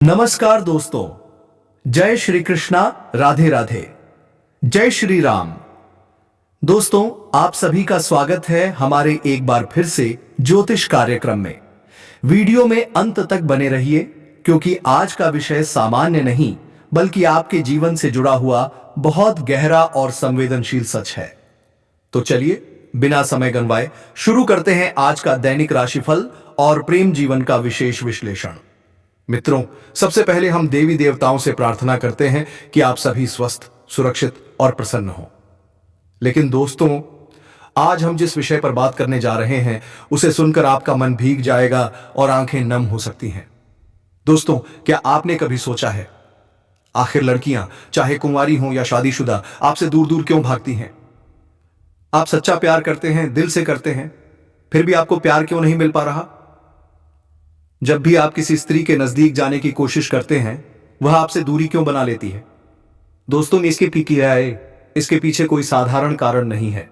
नमस्कार दोस्तों, जय श्री कृष्णा, राधे राधे, जय श्री राम। दोस्तों, आप सभी का स्वागत है हमारे एक बार फिर से ज्योतिष कार्यक्रम में। वीडियो में अंत तक बने रहिए क्योंकि आज का विषय सामान्य नहीं बल्कि आपके जीवन से जुड़ा हुआ बहुत गहरा और संवेदनशील सच है। तो चलिए बिना समय गंवाए शुरू करते हैं आज का दैनिक राशिफल और प्रेम जीवन का विशेष विश्लेषण। मित्रों, सबसे पहले हम देवी देवताओं से प्रार्थना करते हैं कि आप सभी स्वस्थ, सुरक्षित और प्रसन्न हों। लेकिन दोस्तों, आज हम जिस विषय पर बात करने जा रहे हैं उसे सुनकर आपका मन भीग जाएगा और आंखें नम हो सकती हैं। दोस्तों, क्या आपने कभी सोचा है आखिर लड़कियां चाहे कुंवारी हों या शादीशुदा आपसे दूर दूर क्यों भागती हैं? आप सच्चा प्यार करते हैं, दिल से करते हैं, फिर भी आपको प्यार क्यों नहीं मिल पा रहा? जब भी आप किसी स्त्री के नजदीक जाने की कोशिश करते हैं वह आपसे दूरी क्यों बना लेती है? दोस्तों, इसके पीछे कोई साधारण कारण नहीं है।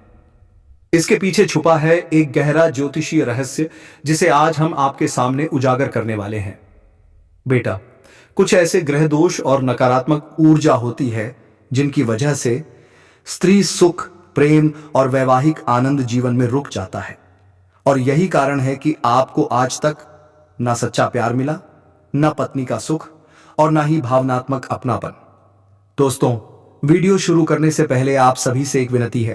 इसके पीछे छुपा है एक गहरा ज्योतिषीय रहस्य जिसे आज हम आपके सामने उजागर करने वाले हैं। बेटा, कुछ ऐसे ग्रह दोष और नकारात्मक ऊर्जा होती है जिनकी वजह से स्त्री सुख, प्रेम और वैवाहिक आनंद जीवन में रुक जाता है। और यही कारण है कि आपको आज तक ना सच्चा प्यार मिला, ना पत्नी का सुख और ना ही भावनात्मक अपनापन। दोस्तों, वीडियो शुरू करने से पहले आप सभी से एक विनती है।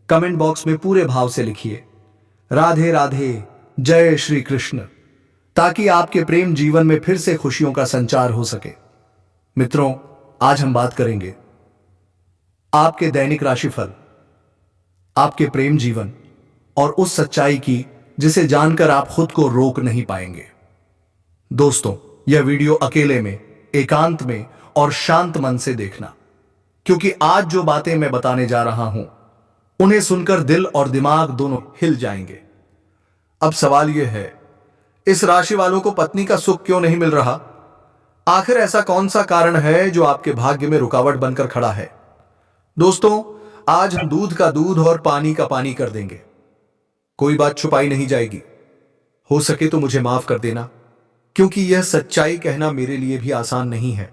कमेंट बॉक्स में पूरे भाव से लिखिए राधे राधे, जय श्री कृष्ण, ताकि आपके प्रेम जीवन में फिर से खुशियों का संचार हो सके। मित्रों, आज हम बात करेंगे आपके दैनिक राशिफल, आपके प्रेम जीवन और उस सच्चाई की जिसे जानकर आप खुद को रोक नहीं पाएंगे। दोस्तों, यह वीडियो अकेले में, एकांत में और शांत मन से देखना, क्योंकि आज जो बातें मैं बताने जा रहा हूं उन्हें सुनकर दिल और दिमाग दोनों हिल जाएंगे। अब सवाल यह है, इस राशि वालों को पत्नी का सुख क्यों नहीं मिल रहा? आखिर ऐसा कौन सा कारण है जो आपके भाग्य में रुकावट बनकर खड़ा है? दोस्तों, आज हम दूध का दूध और पानी का पानी कर देंगे। कोई बात छुपाई नहीं जाएगी। हो सके तो मुझे माफ कर देना, क्योंकि यह सच्चाई कहना मेरे लिए भी आसान नहीं है।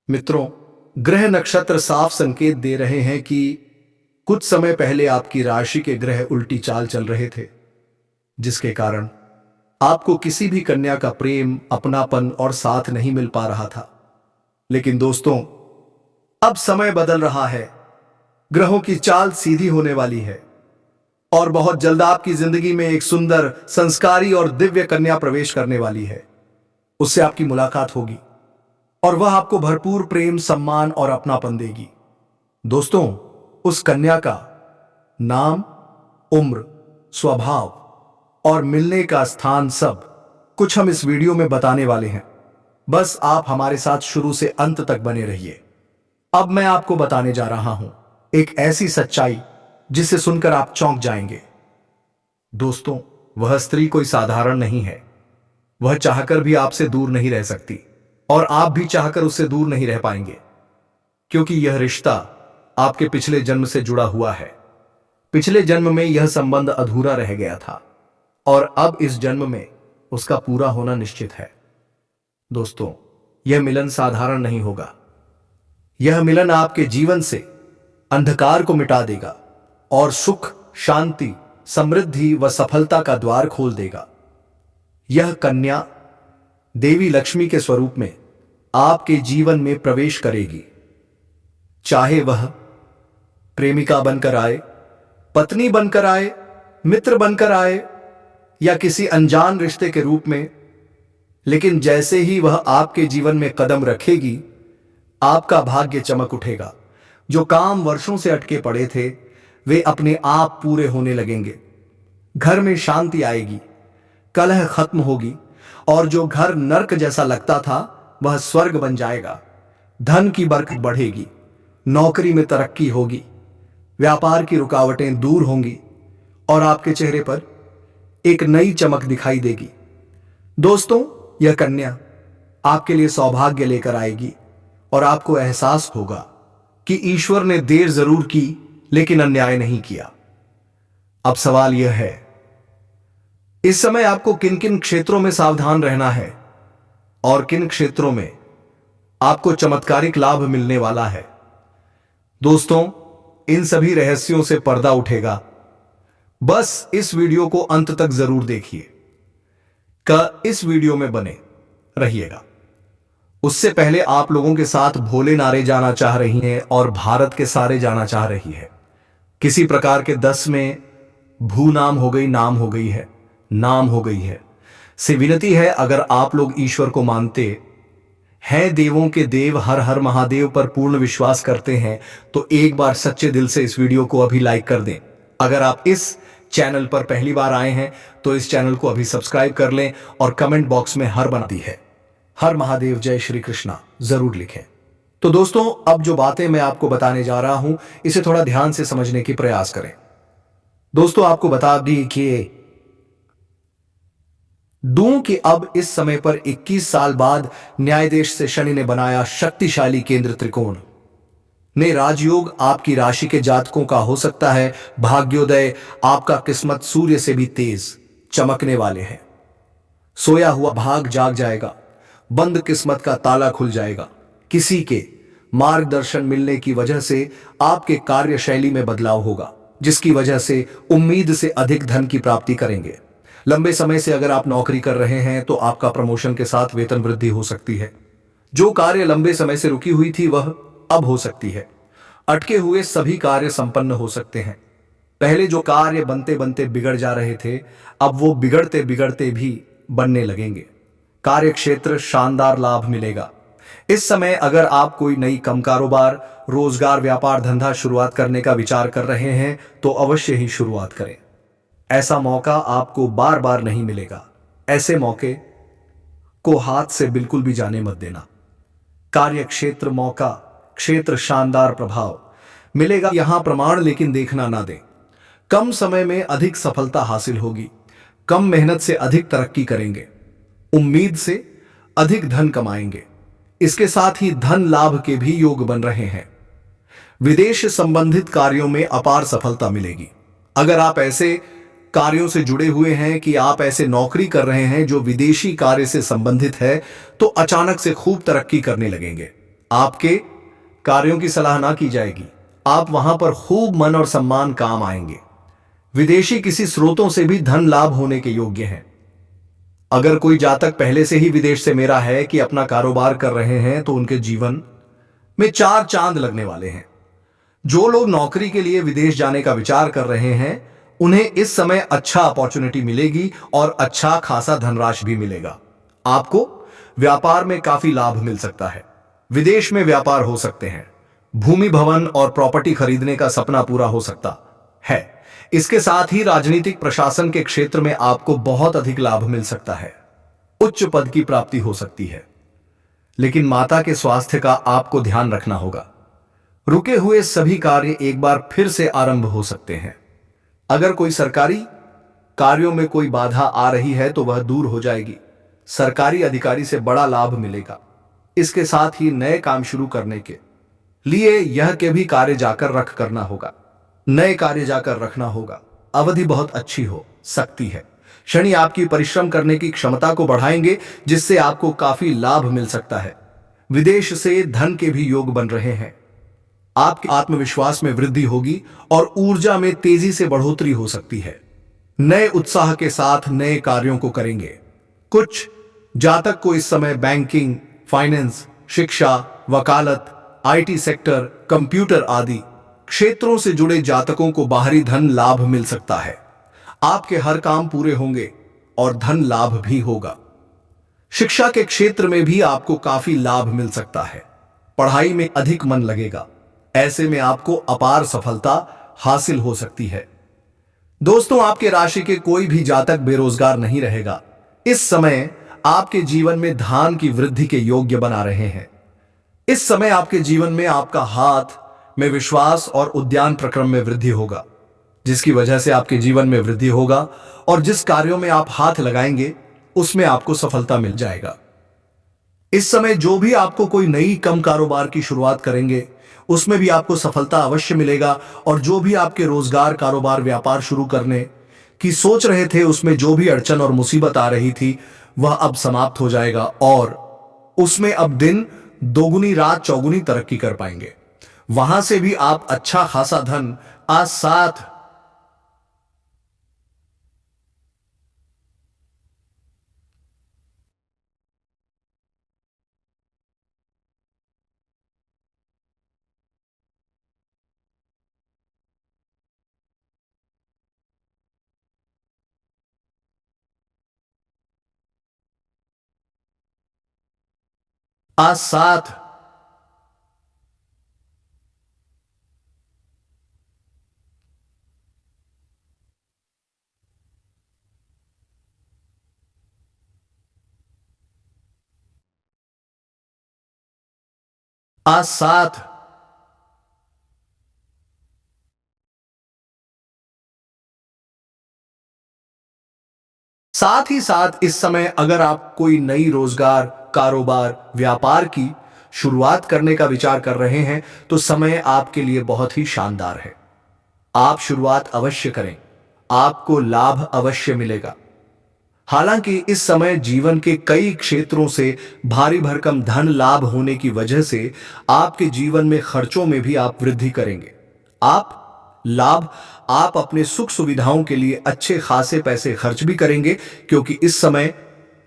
मित्रों, ग्रह नक्षत्र साफ संकेत दे रहे हैं कि कुछ समय पहले आपकी राशि के ग्रह उल्टी चाल चल रहे थे, जिसके कारण आपको किसी भी कन्या का प्रेम, अपनापन और साथ नहीं मिल पा रहा था। लेकिन दोस्तों, अब समय बदल रहा है। ग्रहों की चाल सीधी होने वाली है और बहुत जल्द आपकी जिंदगी में एक सुंदर, संस्कारी और दिव्य कन्या प्रवेश करने वाली है। उससे आपकी मुलाकात होगी और वह आपको भरपूर प्रेम, सम्मान और अपनापन देगी। दोस्तों, उस कन्या का नाम, उम्र, स्वभाव और मिलने का स्थान सब कुछ हम इस वीडियो में बताने वाले हैं। बस आप हमारे साथ शुरू से अंत तक बने रहिए। अब मैं आपको बताने जा रहा हूं एक ऐसी सच्चाई जिसे सुनकर आप चौंक जाएंगे। दोस्तों, वह स्त्री कोई साधारण नहीं है। वह चाहकर भी आपसे दूर नहीं रह सकती और आप भी चाहकर उससे दूर नहीं रह पाएंगे, क्योंकि यह रिश्ता आपके पिछले जन्म से जुड़ा हुआ है। पिछले जन्म में यह संबंध अधूरा रह गया था और अब इस जन्म में उसका पूरा होना निश्चित है। दोस्तों, यह मिलन साधारण नहीं होगा। यह मिलन आपके जीवन से अंधकार को मिटा देगा और सुख, शांति, समृद्धि व सफलता का द्वार खोल देगा। यह कन्या देवी लक्ष्मी के स्वरूप में आपके जीवन में प्रवेश करेगी। चाहे वह प्रेमिका बनकर आए, पत्नी बनकर आए, मित्र बनकर आए या किसी अनजान रिश्ते के रूप में, लेकिन जैसे ही वह आपके जीवन में कदम रखेगी, आपका भाग्य चमक उठेगा। जो काम वर्षों से अटके पड़े थे वे अपने आप पूरे होने लगेंगे। घर में शांति आएगी, कलह खत्म होगी और जो घर नर्क जैसा लगता था वह स्वर्ग बन जाएगा। धन की बरकत बढ़ेगी, नौकरी में तरक्की होगी, व्यापार की रुकावटें दूर होंगी और आपके चेहरे पर एक नई चमक दिखाई देगी। दोस्तों, यह कन्या आपके लिए सौभाग्य लेकर आएगी और आपको एहसास होगा कि ईश्वर ने देर जरूर की लेकिन अन्याय नहीं किया। अब सवाल यह है, इस समय आपको किन किन क्षेत्रों में सावधान रहना है? और किन क्षेत्रों में आपको चमत्कारिक लाभ मिलने वाला है। दोस्तों, इन सभी रहस्यों से पर्दा उठेगा। बस इस वीडियो को अंत तक जरूर देखिए। इस वीडियो में बने रहिएगा। उससे पहले आप लोगों के साथ भोले नारे जाना चाह रही हैं और भारत के सारे जाना चाह रही है। किसी प्रकार के 10 में भू नाम हो गई, नाम हो गई है, नाम हो गई है। से विनती है, अगर आप लोग ईश्वर को मानते हैं, देवों के देव हर हर महादेव पर पूर्ण विश्वास करते हैं, तो एक बार सच्चे दिल से इस वीडियो को अभी लाइक कर दें। अगर आप इस चैनल पर पहली बार आए हैं तो इस चैनल को अभी सब्सक्राइब कर लें और कमेंट बॉक्स में हर बना दी है, हर महादेव जय श्री कृष्णा जरूर लिखें। तो दोस्तों, अब जो बातें मैं आपको बताने जा रहा हूं, इसे थोड़ा ध्यान से समझने की प्रयास करें। दोस्तों, आपको बता दूं कि अब इस समय पर 21 साल बाद न्यायदेश से शनि ने बनाया शक्तिशाली केंद्र त्रिकोण ने राजयोग आपकी राशि के जातकों का हो सकता है भाग्योदय। आपका किस्मत सूर्य से भी तेज चमकने वाले हैं। सोया हुआ भाग जाग जाएगा, बंद किस्मत का ताला खुल जाएगा। किसी के मार्गदर्शन मिलने की वजह से आपके कार्यशैली में बदलाव होगा, जिसकी वजह से उम्मीद से अधिक धन की प्राप्ति करेंगे। लंबे समय से अगर आप नौकरी कर रहे हैं तो आपका प्रमोशन के साथ वेतन वृद्धि हो सकती है। जो कार्य लंबे समय से रुकी हुई थी वह अब हो सकती है। अटके हुए सभी कार्य संपन्न हो सकते हैं। पहले जो कार्य बनते बनते बिगड़ जा रहे थे, अब वो बिगड़ते बिगड़ते भी बनने लगेंगे। कार्य क्षेत्र शानदार लाभ मिलेगा। इस समय अगर आप कोई नई कम कारोबार, रोजगार, व्यापार, धंधा शुरुआत करने का विचार कर रहे हैं तो अवश्य ही शुरुआत करें। ऐसा मौका आपको बार बार नहीं मिलेगा। ऐसे मौके को हाथ से बिल्कुल भी जाने मत देना। कार्य क्षेत्र मौका क्षेत्र शानदार प्रभाव मिलेगा, यहां प्रमाण लेकिन देखना ना दें। कम समय में अधिक सफलता हासिल होगी। कम मेहनत से अधिक तरक्की करेंगे। उम्मीद से अधिक धन कमाएंगे। इसके साथ ही धन लाभ के भी योग बन रहे हैं। विदेश संबंधित कार्यों में अपार सफलता मिलेगी। अगर आप ऐसे कार्यों से जुड़े हुए हैं कि आप ऐसे नौकरी कर रहे हैं जो विदेशी कार्य से संबंधित है, तो अचानक से खूब तरक्की करने लगेंगे। आपके कार्यों की सलाह ना की जाएगी। आप वहां पर खूब मन और सम्मान काम आएंगे। विदेशी किसी स्रोतों से भी धन लाभ होने के योग्य हैं। अगर कोई जातक पहले से ही विदेश से मेरा है कि अपना कारोबार कर रहे हैं तो उनके जीवन में 4 चांद लगने वाले हैं। जो लोग नौकरी के लिए विदेश जाने का विचार कर रहे हैं, उन्हें इस समय अच्छा अपॉर्चुनिटी मिलेगी और अच्छा खासा धनराशि भी मिलेगा। आपको व्यापार में काफी लाभ मिल सकता है। विदेश में व्यापार हो सकते हैं। भूमि, भवन और प्रॉपर्टी खरीदने का सपना पूरा हो सकता है। इसके साथ ही राजनीतिक प्रशासन के क्षेत्र में आपको बहुत अधिक लाभ मिल सकता है। उच्च पद की प्राप्ति हो सकती है। लेकिन माता के स्वास्थ्य का आपको ध्यान रखना होगा। रुके हुए सभी कार्य एक बार फिर से आरंभ हो सकते हैं। अगर कोई सरकारी कार्यों में कोई बाधा आ रही है तो वह दूर हो जाएगी। सरकारी अधिकारी से बड़ा लाभ मिलेगा। इसके साथ ही नए काम शुरू करने के लिए यह के भी कार्य जाकर रख करना होगा। नए कार्य जाकर रखना होगा। अवधि बहुत अच्छी हो सकती है। शनि आपकी परिश्रम करने की क्षमता को बढ़ाएंगे, जिससे आपको काफी लाभ मिल सकता है। विदेश से धन के भी योग बन रहे हैं। आपके आत्मविश्वास में वृद्धि होगी और ऊर्जा में तेजी से बढ़ोतरी हो सकती है। नए उत्साह के साथ नए कार्यों को करेंगे। कुछ जातक को इस समय बैंकिंग, फाइनेंस, शिक्षा, वकालत, आईटी सेक्टर, कंप्यूटर आदि क्षेत्रों से जुड़े जातकों को बाहरी धन लाभ मिल सकता है। आपके हर काम पूरे होंगे और धन लाभ भी होगा। शिक्षा के क्षेत्र में भी आपको काफी लाभ मिल सकता है। पढ़ाई में अधिक मन लगेगा। ऐसे में आपको अपार सफलता हासिल हो सकती है। दोस्तों, आपके राशि के कोई भी जातक बेरोजगार नहीं रहेगा। इस समय आपके जीवन में धान की वृद्धि के योग्य बना रहे हैं। इस समय आपके जीवन में आपका हाथ में विश्वास और उद्यान प्रक्रम में वृद्धि होगा, जिसकी वजह से आपके जीवन में वृद्धि होगा और जिस कार्यों में आप हाथ लगाएंगे उसमें आपको सफलता मिल जाएगा। इस समय जो भी आपको कोई नई कम कारोबार की शुरुआत करेंगे उसमें भी आपको सफलता अवश्य मिलेगा और जो भी आपके रोजगार, कारोबार, व्यापार शुरू करने की सोच रहे थे उसमें जो भी अड़चन और मुसीबत आ रही थी वह अब समाप्त हो जाएगा और उसमें अब दिन दोगुनी रात चौगुनी तरक्की कर पाएंगे। वहां से भी आप अच्छा खासा धन आज साथ आज साथ आज साथ साथ ही साथ इस समय अगर आप कोई नई रोजगार, कारोबार, व्यापार की शुरुआत करने का विचार कर रहे हैं तो समय आपके लिए बहुत ही शानदार है। आप शुरुआत अवश्य करें, आपको लाभ अवश्य मिलेगा। हालांकि इस समय जीवन के कई क्षेत्रों से भारी भरकम धन लाभ होने की वजह से आपके जीवन में खर्चों में भी आप वृद्धि करेंगे। आप अपने सुख सुविधाओं के लिए अच्छे खासे पैसे खर्च भी करेंगे, क्योंकि इस समय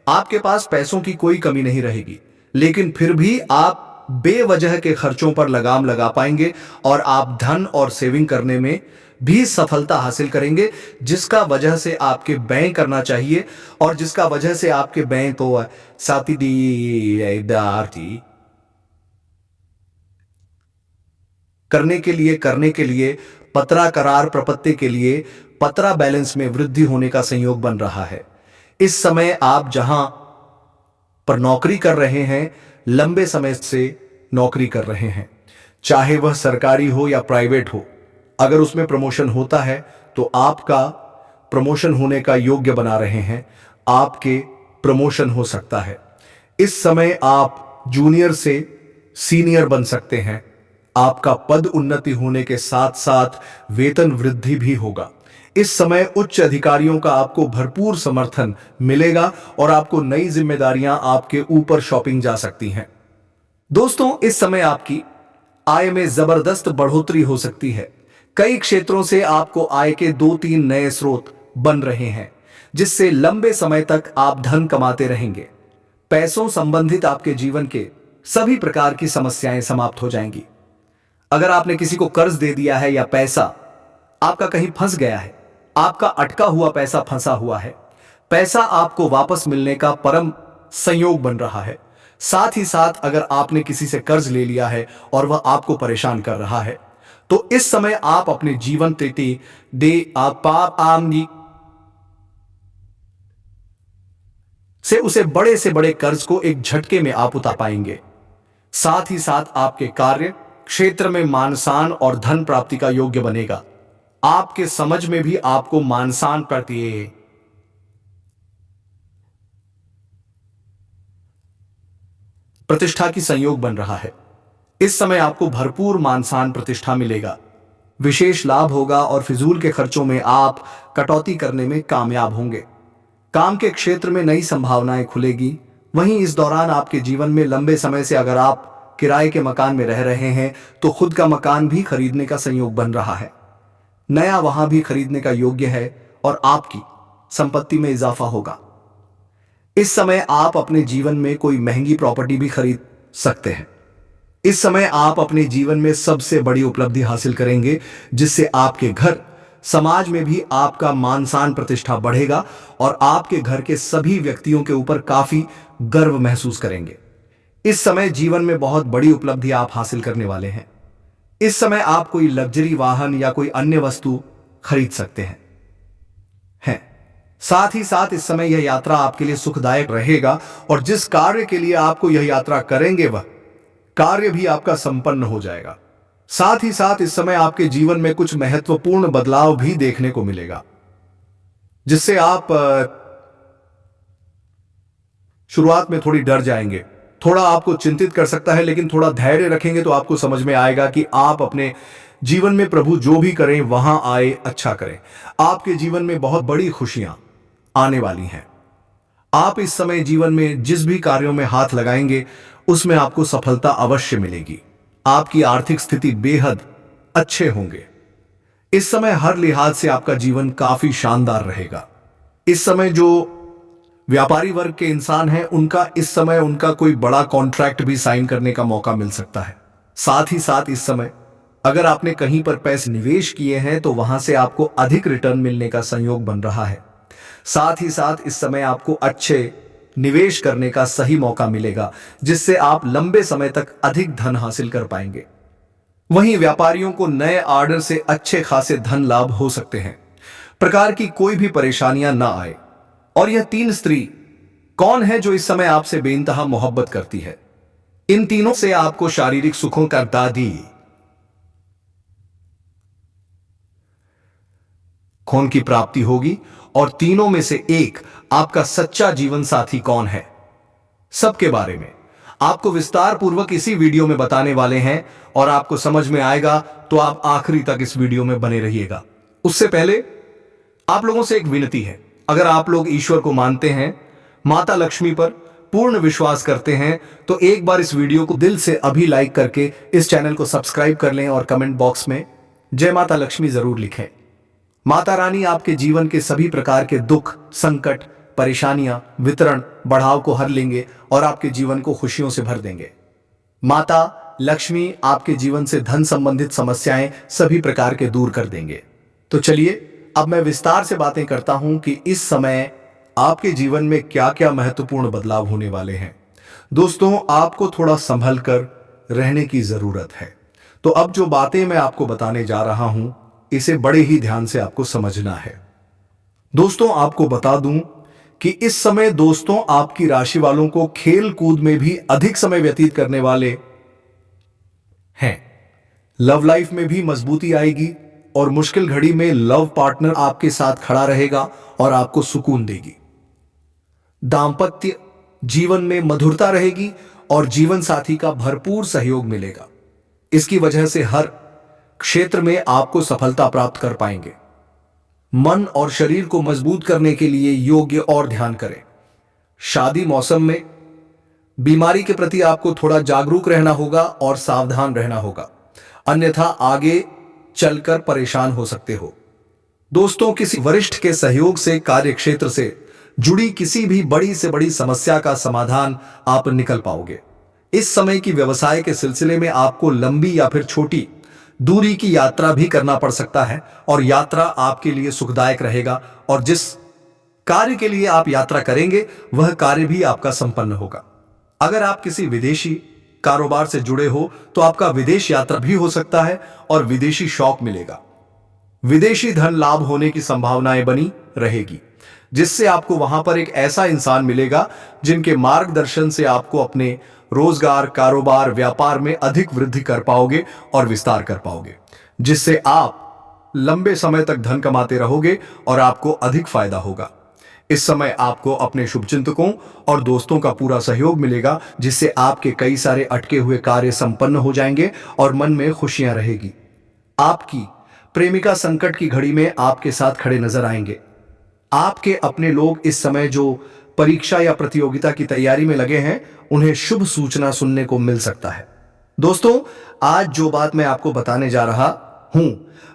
आपके पास पैसों की कोई कमी नहीं रहेगी। लेकिन फिर भी आप बेवजह के खर्चों पर लगाम लगा पाएंगे और आप धन और सेविंग करने में भी सफलता हासिल करेंगे, जिसका वजह से आपके व्यय करना चाहिए और जिसका वजह से आपके व्यय तो साथी दी करने के लिए पत्रा करार प्रपत्ति के लिए पत्रा बैलेंस में वृद्धि होने का संयोग बन रहा है। इस समय आप जहां पर नौकरी कर रहे हैं, लंबे समय से नौकरी कर रहे हैं, चाहे वह सरकारी हो या प्राइवेट हो, अगर उसमें प्रमोशन होता है तो आपका प्रमोशन होने का योग्य बना रहे हैं, आपके प्रमोशन हो सकता है। इस समय आप जूनियर से सीनियर बन सकते हैं। आपका पद उन्नति होने के साथ साथ वेतन वृद्धि भी होगा। इस समय उच्च अधिकारियों का आपको भरपूर समर्थन मिलेगा और आपको नई जिम्मेदारियां आपके ऊपर शॉपिंग जा सकती हैं। दोस्तों, इस समय आपकी आय में जबरदस्त बढ़ोतरी हो सकती है। कई क्षेत्रों से आपको आय के 2-3 नए स्रोत बन रहे हैं, जिससे लंबे समय तक आप धन कमाते रहेंगे। पैसों संबंधित आपके जीवन के सभी प्रकार की समस्याएं समाप्त हो जाएंगी। अगर आपने किसी को कर्ज दे दिया है या पैसा आपका कहीं फंस गया है, आपका अटका हुआ पैसा फंसा हुआ है, पैसा आपको वापस मिलने का परम संयोग बन रहा है। साथ ही साथ अगर आपने किसी से कर्ज ले लिया है और वह आपको परेशान कर रहा है, तो इस समय आप अपने जीवन तेती दे आप आमनी से बड़े कर्ज को एक झटके में आप उतार पाएंगे। साथ ही साथ आपके कार्य क्षेत्र में मानसान और धन प्राप्ति का योग्य बनेगा। आपके समझ में भी आपको मानसान प्रति प्रतिष्ठा की संयोग बन रहा है। इस समय आपको भरपूर मानसान प्रतिष्ठा मिलेगा, विशेष लाभ होगा और फिजूल के खर्चों में आप कटौती करने में कामयाब होंगे। काम के क्षेत्र में नई संभावनाएं खुलेगी। वहीं इस दौरान आपके जीवन में लंबे समय से अगर आप किराए के मकान में रह रहे हैं तो खुद का मकान भी खरीदने का संयोग बन रहा है। नया वहां भी खरीदने का योग्य है और आपकी संपत्ति में इजाफा होगा। इस समय आप अपने जीवन में कोई महंगी प्रॉपर्टी भी खरीद सकते हैं। इस समय आप अपने जीवन में सबसे बड़ी उपलब्धि हासिल करेंगे, जिससे आपके घर समाज में भी आपका मानसान प्रतिष्ठा बढ़ेगा और आपके घर के सभी व्यक्तियों के ऊपर काफी गर्व महसूस करेंगे। इस समय जीवन में बहुत बड़ी उपलब्धि आप हासिल करने वाले हैं। इस समय आप कोई लग्जरी वाहन या कोई अन्य वस्तु खरीद सकते हैं। साथ ही साथ इस समय यह यात्रा आपके लिए सुखदायक रहेगा और जिस कार्य के लिए आपको यह यात्रा करेंगे वह कार्य भी आपका संपन्न हो जाएगा। साथ ही साथ इस समय आपके जीवन में कुछ महत्वपूर्ण बदलाव भी देखने को मिलेगा, जिससे आप शुरुआत में थोड़ी डर जाएंगे, थोड़ा आपको चिंतित कर सकता है, लेकिन थोड़ा धैर्य रखेंगे तो आपको समझ में आएगा कि आप अपने जीवन में प्रभु जो भी करें वहां आए अच्छा करें। आपके जीवन में बहुत बड़ी खुशियां आने वाली हैं। आप इस समय जीवन में जिस भी कार्यों में हाथ लगाएंगे उसमें आपको सफलता अवश्य मिलेगी। आपकी आर्थिक स्थिति बेहद अच्छे होंगे। इस समय हर लिहाज से आपका जीवन काफी शानदार रहेगा। इस समय जो व्यापारी वर्ग के इंसान हैं उनका इस समय उनका कोई बड़ा कॉन्ट्रैक्ट भी साइन करने का मौका मिल सकता है। साथ ही साथ इस समय अगर आपने कहीं पर पैसे निवेश किए हैं तो वहां से आपको अधिक रिटर्न मिलने का संयोग बन रहा है। साथ ही साथ इस समय आपको अच्छे निवेश करने का सही मौका मिलेगा जिससे आप लंबे समय तक अधिक धन हासिल कर पाएंगे। वहीं व्यापारियों को नए ऑर्डर से अच्छे खासे धन लाभ हो सकते हैं। प्रकार की कोई भी परेशानियां ना आए। और यह तीन स्त्री कौन है जो इस समय आपसे बेइंतहा मोहब्बत करती है? इन तीनों से आपको शारीरिक सुखों का दादी खून की प्राप्ति होगी। और तीनों में से एक आपका सच्चा जीवन साथी कौन है, सबके बारे में आपको विस्तार पूर्वक इसी वीडियो में बताने वाले हैं और आपको समझ में आएगा तो आप आखिरी तक इस वीडियो में बने रहिएगा। उससे पहले आप लोगों से एक विनती है, अगर आप लोग ईश्वर को मानते हैं, माता लक्ष्मी पर पूर्ण विश्वास करते हैं तो एक बार इस वीडियो को दिल से अभी लाइक करके इस चैनल को सब्सक्राइब कर लें और कमेंट बॉक्स में जय माता लक्ष्मी जरूर लिखें। माता रानी आपके जीवन के सभी प्रकार के दुख, संकट, परेशानियां, वितरण, बढ़ाव को हर लेंगे और आपके जीवन को खुशियों से भर देंगे। माता लक्ष्मी आपके जीवन से धन संबंधित समस्याएं सभी प्रकार के दूर कर देंगे। तो चलिए अब मैं विस्तार से बातें करता हूं कि इस समय आपके जीवन में क्या क्या महत्वपूर्ण बदलाव होने वाले हैं। दोस्तों, आपको थोड़ा संभल कर रहने की जरूरत है। तो अब जो बातें मैं आपको बताने जा रहा हूं इसे बड़े ही ध्यान से आपको समझना है। दोस्तों, आपको बता दूं कि इस समय दोस्तों आपकी राशि वालों को खेल कूद में भी अधिक समय व्यतीत करने वाले हैं। लव लाइफ में भी मजबूती आएगी और मुश्किल घड़ी में लव पार्टनर आपके साथ खड़ा रहेगा और आपको सुकून देगी। दांपत्य जीवन में मधुरता रहेगी और जीवन साथी का भरपूर सहयोग मिलेगा। इसकी वजह से हर क्षेत्र में आपको सफलता प्राप्त कर पाएंगे। मन और शरीर को मजबूत करने के लिए योग्य और ध्यान करें। शादी मौसम में बीमारी के प्रति आपको थोड़ा जागरूक रहना होगा और सावधान रहना होगा, अन्यथा आगे चलकर परेशान हो सकते हो। दोस्तों, किसी वरिष्ठ के सहयोग से कार्य क्षेत्र से जुड़ी किसी भी बड़ी से बड़ी समस्या का समाधान आप निकल पाओगे। इस समय की व्यवसाय के सिलसिले में आपको लंबी या फिर छोटी दूरी की यात्रा भी करना पड़ सकता है और यात्रा आपके लिए सुखदायक रहेगा और जिस कार्य के लिए आप यात्रा करेंगे वह कार्य भी आपका संपन्न होगा। अगर आप किसी विदेशी कारोबार से जुड़े हो तो आपका विदेश यात्रा भी हो सकता है और विदेशी शौक मिलेगा। विदेशी धन लाभ होने की संभावनाएं बनी रहेगी जिससे आपको वहां पर एक ऐसा इंसान मिलेगा जिनके मार्गदर्शन से आपको अपने रोजगार, कारोबार, व्यापार में अधिक वृद्धि कर पाओगे और विस्तार कर पाओगे, जिससे आप लंबे समय तक धन कमाते रहोगे और आपको अधिक फायदा होगा। इस समय आपको अपने शुभचिंतकों और दोस्तों का पूरा सहयोग मिलेगा जिससे आपके कई सारे अटके हुए कार्य संपन्न हो जाएंगे और मन में खुशियां रहेगी। आपकी प्रेमिका संकट की घड़ी में आपके साथ खड़े नजर आएंगे। आपके अपने लोग इस समय जो परीक्षा या प्रतियोगिता की तैयारी में लगे हैं उन्हें शुभ सूचना सुनने को मिल सकता है। दोस्तों, आज जो बात मैं आपको बताने जा रहा हूं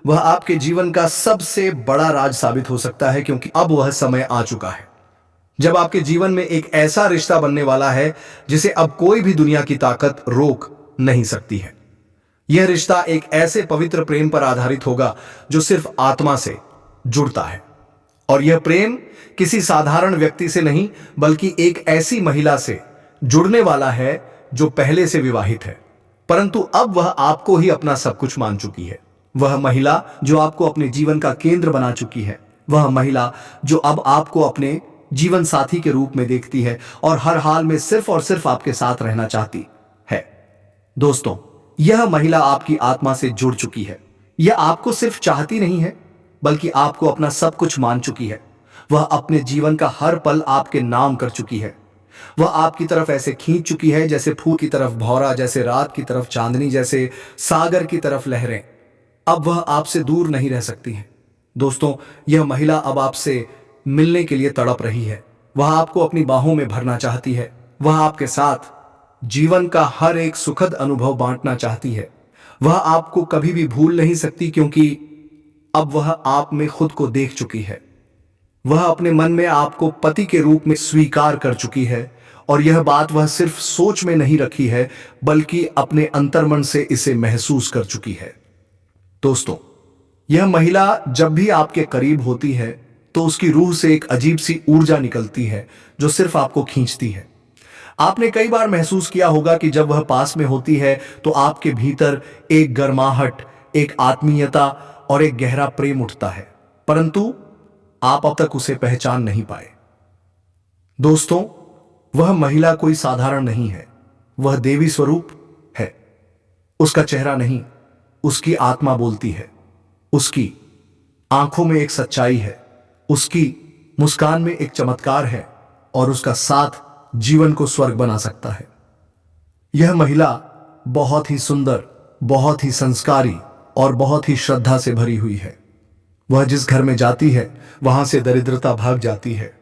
वह आपके जीवन का सबसे बड़ा राज साबित हो सकता है क्योंकि अब वह समय आ चुका है जब आपके जीवन में एक ऐसा रिश्ता बनने वाला है जिसे अब कोई भी दुनिया की ताकत रोक नहीं सकती है। यह रिश्ता एक ऐसे पवित्र प्रेम पर आधारित होगा जो सिर्फ आत्मा से जुड़ता है और यह प्रेम किसी साधारण व्यक्ति से नहीं बल्कि एक ऐसी महिला से जुड़ने वाला है जो पहले से विवाहित है परंतु अब वह आपको ही अपना सब कुछ मान चुकी है। वह महिला जो आपको अपने जीवन का केंद्र बना चुकी है, वह महिला जो अब आपको अपने जीवन साथी के रूप में देखती है और हर हाल में सिर्फ और सिर्फ आपके साथ रहना चाहती है। दोस्तों, यह महिला आपकी आत्मा से जुड़ चुकी है। यह आपको सिर्फ चाहती नहीं है बल्कि आपको अपना सब कुछ मान चुकी है। वह अपने जीवन का हर पल आपके नाम कर चुकी है। वह आपकी तरफ ऐसे खींच चुकी है जैसे फूल की तरफ भौरा, जैसे रात की तरफ चांदनी, जैसे सागर की तरफ लहरें। अब वह आपसे दूर नहीं रह सकती है। दोस्तों, यह महिला अब आपसे मिलने के लिए तड़प रही है। वह आपको अपनी बाहों में भरना चाहती है। वह आपके साथ जीवन का हर एक सुखद अनुभव बांटना चाहती है। वह आपको कभी भी भूल नहीं सकती, क्योंकि अब वह आप में खुद को देख चुकी है। वह अपने मन में आपको पति के रूप में स्वीकार कर चुकी है, और यह बात वह सिर्फ सोच में नहीं रखी है, बल्कि अपने अंतर्मन से इसे महसूस कर चुकी है। दोस्तों, यह महिला जब भी आपके करीब होती है तो उसकी रूह से एक अजीब सी ऊर्जा निकलती है जो सिर्फ आपको खींचती है। आपने कई बार महसूस किया होगा कि जब वह पास में होती है तो आपके भीतर एक गर्माहट, एक आत्मीयता और एक गहरा प्रेम उठता है, परंतु आप अब तक उसे पहचान नहीं पाए। दोस्तों, वह महिला कोई साधारण नहीं है, वह देवी स्वरूप है। उसका चेहरा नहीं, उसकी आत्मा बोलती है। उसकी आंखों में एक सच्चाई है, उसकी मुस्कान में एक चमत्कार है, और उसका साथ जीवन को स्वर्ग बना सकता है। यह महिला बहुत ही सुंदर, बहुत ही संस्कारी और बहुत ही श्रद्धा से भरी हुई है। वह जिस घर में जाती है वहां से दरिद्रता भाग जाती है।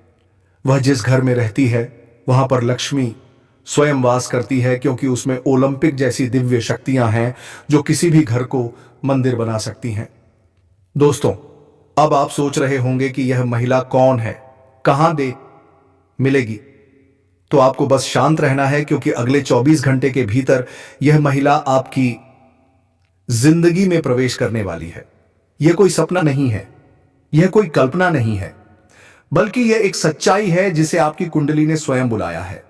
वह जिस घर में रहती है वहां पर लक्ष्मी स्वयं वास करती है, क्योंकि उसमें ओलंपिक जैसी दिव्य शक्तियां हैं जो किसी भी घर को मंदिर बना सकती हैं। दोस्तों, अब आप सोच रहे होंगे कि यह महिला कौन है, कहां दे मिलेगी। तो आपको बस शांत रहना है, क्योंकि अगले 24 घंटे के भीतर यह महिला आपकी जिंदगी में प्रवेश करने वाली है। यह कोई सपना नहीं है, यह कोई कल्पना नहीं है, बल्कि यह एक सच्चाई है जिसे आपकी कुंडली ने स्वयं बुलाया है।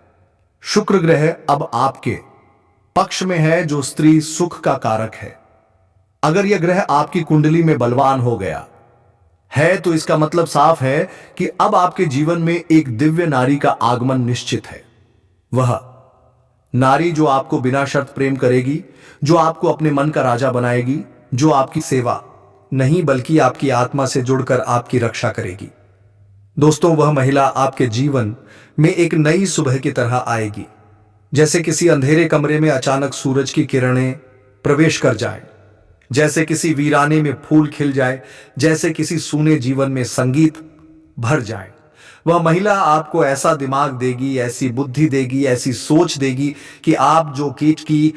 शुक्र ग्रह अब आपके पक्ष में है, जो स्त्री सुख का कारक है। अगर यह ग्रह आपकी कुंडली में बलवान हो गया है तो इसका मतलब साफ है कि अब आपके जीवन में एक दिव्य नारी का आगमन निश्चित है। वह नारी जो आपको बिना शर्त प्रेम करेगी, जो आपको अपने मन का राजा बनाएगी, जो आपकी सेवा नहीं बल्कि आपकी आत्मा से जुड़कर आपकी रक्षा करेगी। दोस्तों, वह महिला आपके जीवन में एक नई सुबह की तरह आएगी, जैसे किसी अंधेरे कमरे में अचानक सूरज की किरणें प्रवेश कर जाएं, जैसे किसी वीराने में फूल खिल जाए, जैसे किसी सूने जीवन में संगीत भर जाए। वह महिला आपको ऐसा दिमाग देगी, ऐसी बुद्धि देगी, ऐसी सोच देगी कि आप जो कीट की